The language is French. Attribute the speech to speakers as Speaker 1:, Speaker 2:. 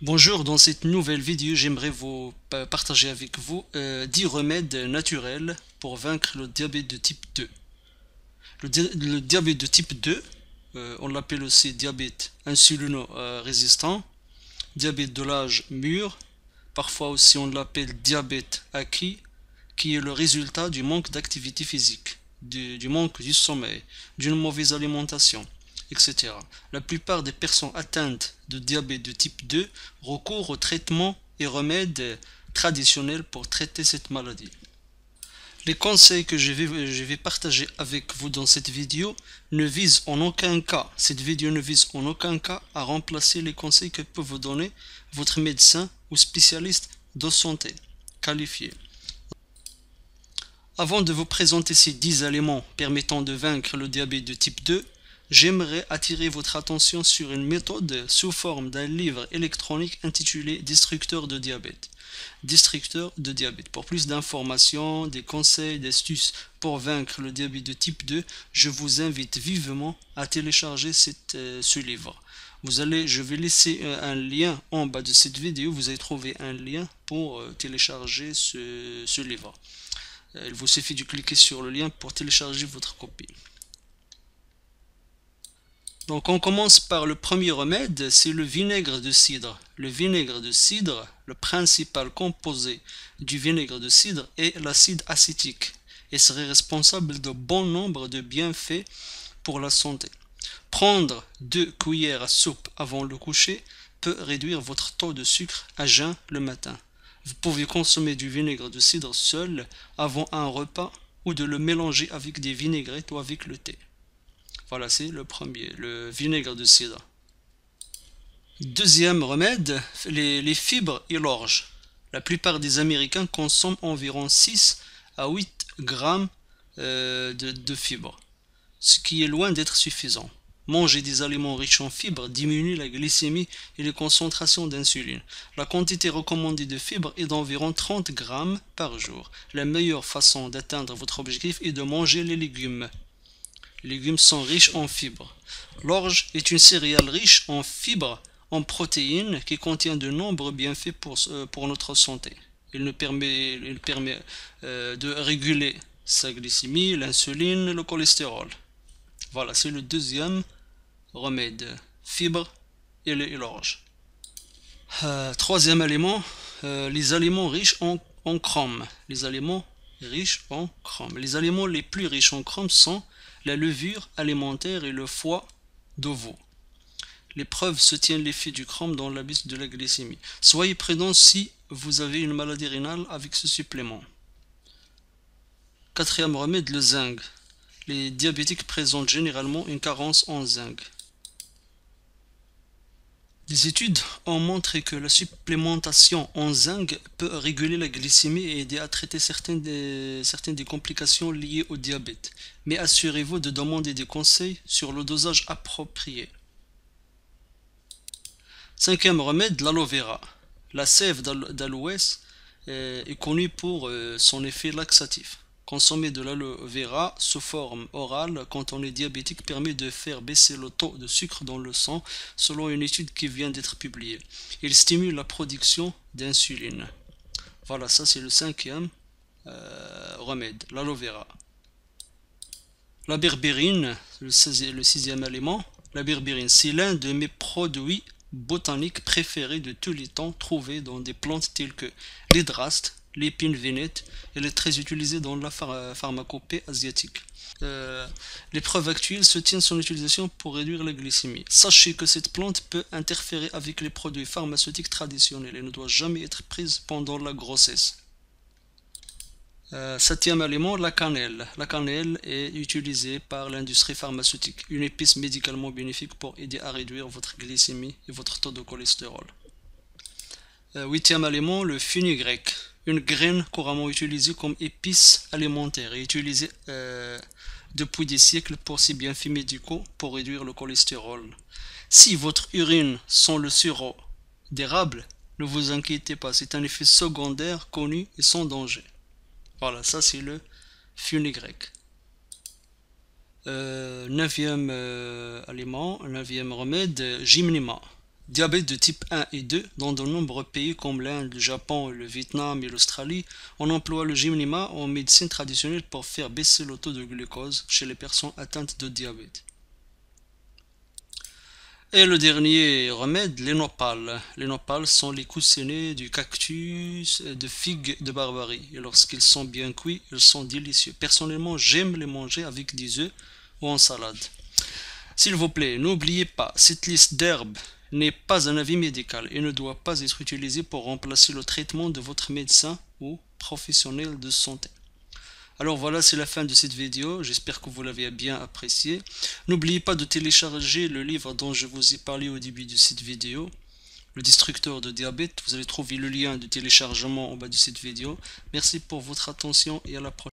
Speaker 1: Bonjour, dans cette nouvelle vidéo, j'aimerais vous partager avec vous 10 remèdes naturels pour vaincre le diabète de type 2. Le diabète de type 2, on l'appelle aussi diabète insulino-résistant, diabète de l'âge mûr, parfois aussi on l'appelle diabète acquis, qui est le résultat du manque d'activité physique, du manque du sommeil, d'une mauvaise alimentation, etc. La plupart des personnes atteintes de diabète de type 2 recourent aux traitements et remèdes traditionnels pour traiter cette maladie. Les conseils que je vais partager avec vous dans cette vidéo ne visent en aucun cas, cette vidéo ne vise en aucun cas à remplacer les conseils que peut vous donner votre médecin ou spécialiste de santé qualifié. Avant de vous présenter ces 10 éléments permettant de vaincre le diabète de type 2, j'aimerais attirer votre attention sur une méthode sous forme d'un livre électronique intitulé Destructeur de diabète. Destructeur de diabète. Pour plus d'informations, des conseils, des astuces pour vaincre le diabète de type 2, je vous invite vivement à télécharger ce livre. Je vais laisser un lien en bas de cette vidéo. Vous allez trouver un lien pour télécharger ce livre. Il vous suffit de cliquer sur le lien pour télécharger votre copie. Donc on commence par le premier remède, c'est le vinaigre de cidre. Le vinaigre de cidre, le principal composé du vinaigre de cidre est l'acide acétique et serait responsable de bon nombre de bienfaits pour la santé. Prendre 2 cuillères à soupe avant le coucher peut réduire votre taux de sucre à jeun le matin. Vous pouvez consommer du vinaigre de cidre seul avant un repas ou de le mélanger avec des vinaigrettes ou avec le thé. Voilà, c'est le premier, le vinaigre de cidre. Deuxième remède, les fibres et l'orge. La plupart des Américains consomment environ 6 à 8 grammes de fibres, ce qui est loin d'être suffisant. Manger des aliments riches en fibres diminue la glycémie et les concentrations d'insuline. La quantité recommandée de fibres est d'environ 30 grammes par jour. La meilleure façon d'atteindre votre objectif est de manger les légumes. Les légumes sont riches en fibres. L'orge est une céréale riche en fibres, en protéines, qui contient de nombreux bienfaits pour notre santé. Il permet de réguler sa glycémie, l'insuline, le cholestérol. Voilà, c'est le deuxième remède, fibres et l'orge. Troisième élément, les aliments riches en chrome. Les aliments riches en chrome. Les aliments les plus riches en chrome sont la levure alimentaire et le foie de veau. Les preuves soutiennent l'effet du chrome dans la baisse de la glycémie. Soyez prudent si vous avez une maladie rénale avec ce supplément. Quatrième remède, le zinc. Les diabétiques présentent généralement une carence en zinc. Des études ont montré que la supplémentation en zinc peut réguler la glycémie et aider à traiter certaines des complications liées au diabète. Mais assurez-vous de demander des conseils sur le dosage approprié. Cinquième remède, l'aloe vera. La sève d'aloès est connue pour son effet laxatif. Consommer de l'aloe vera sous forme orale quand on est diabétique permet de faire baisser le taux de sucre dans le sang selon une étude qui vient d'être publiée. Il stimule la production d'insuline. Voilà, ça c'est le cinquième remède, l'aloe vera. La berbérine, le sixième élément. La berbérine, c'est l'un de mes produits botaniques préférés de tous les temps, trouvés dans des plantes telles que l'hydraste, l'épine vénète. Elle est très utilisée dans la pharmacopée asiatique. Les preuves actuelles soutiennent son utilisation pour réduire la glycémie. Sachez que cette plante peut interférer avec les produits pharmaceutiques traditionnels et ne doit jamais être prise pendant la grossesse. Septième élément, la cannelle. La cannelle est utilisée par l'industrie pharmaceutique, une épice médicalement bénéfique pour aider à réduire votre glycémie et votre taux de cholestérol. Huitième élément, le fenugrec, une graine couramment utilisée comme épice alimentaire et utilisée depuis des siècles pour ses bienfaits médicaux pour réduire le cholestérol. Si votre urine sent le sirop d'érable, ne vous inquiétez pas, c'est un effet secondaire connu et sans danger. Voilà, ça c'est le fenugrec. Neuvième aliment, neuvième remède, gymnema. Diabète de type 1 et 2, dans de nombreux pays comme l'Inde, le Japon, le Vietnam et l'Australie, on emploie le Gymnema en médecine traditionnelle pour faire baisser le taux de glucose chez les personnes atteintes de diabète. Et le dernier remède, les nopales. Les nopales sont les coussinets du cactus de figue de Barbarie. Et lorsqu'ils sont bien cuits, ils sont délicieux. Personnellement, j'aime les manger avec des œufs ou en salade. S'il vous plaît, n'oubliez pas, cette liste d'herbes n'est pas un avis médical et ne doit pas être utilisée pour remplacer le traitement de votre médecin ou professionnel de santé. Alors voilà, c'est la fin de cette vidéo, j'espère que vous l'avez bien apprécié. N'oubliez pas de télécharger le livre dont je vous ai parlé au début de cette vidéo, le destructeur de diabète. Vous allez trouver le lien de téléchargement en bas de cette vidéo. Merci pour votre attention et à la prochaine.